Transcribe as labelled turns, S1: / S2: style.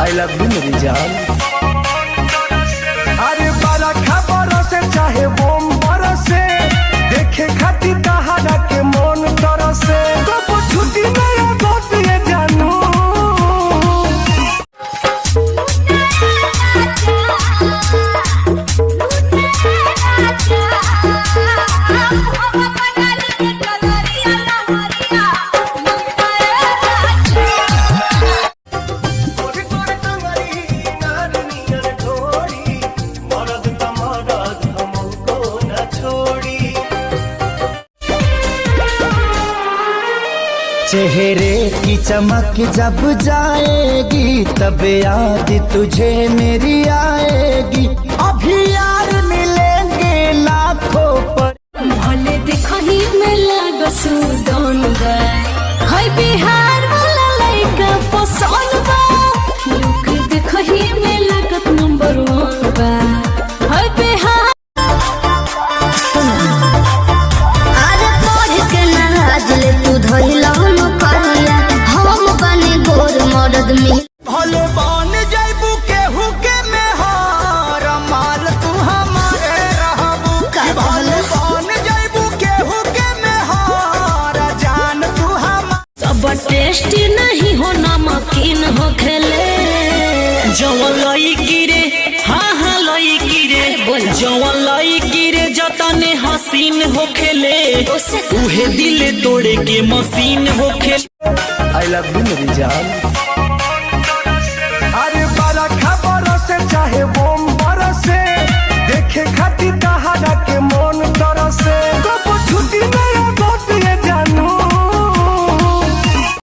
S1: I love you मेरी जान।
S2: अरे बड़ा खबर से चाहे बोम बरसे, देखे खाती तहारा के मन तरसे, कब छुट्टी नया बात ये जानू।
S1: चेहरे की चमक जब जाएगी तब याद तुझे मेरी आएगी। अभी यार मिलेंगे लाखों पर,
S3: भले देखो ही मेला गसुदन बा, हाय बिहार वाला लइका पसंद बा। लोग देखो ही मेला कत नंबर 1 बा, हाय बिहार।
S4: अरे पढ़ के नाराज ले तू धइला करिया, हम बने गोर मर्द में
S1: भले बन जाइबू केहू के मेहर, माल तू हमारे रहबू। भले बन जाइबू केहू के मेहर, जान तू हम।
S3: सब टेस्टी नहीं हो नमकीन हो खेले,
S5: जवन लईकी रे हाँ हाँ लईकी रे, जवन लईकी रे जतने हसीन होखेले उहे दिल तोड़े के मशीन होखेले।
S1: आई लव यू मेरी जान।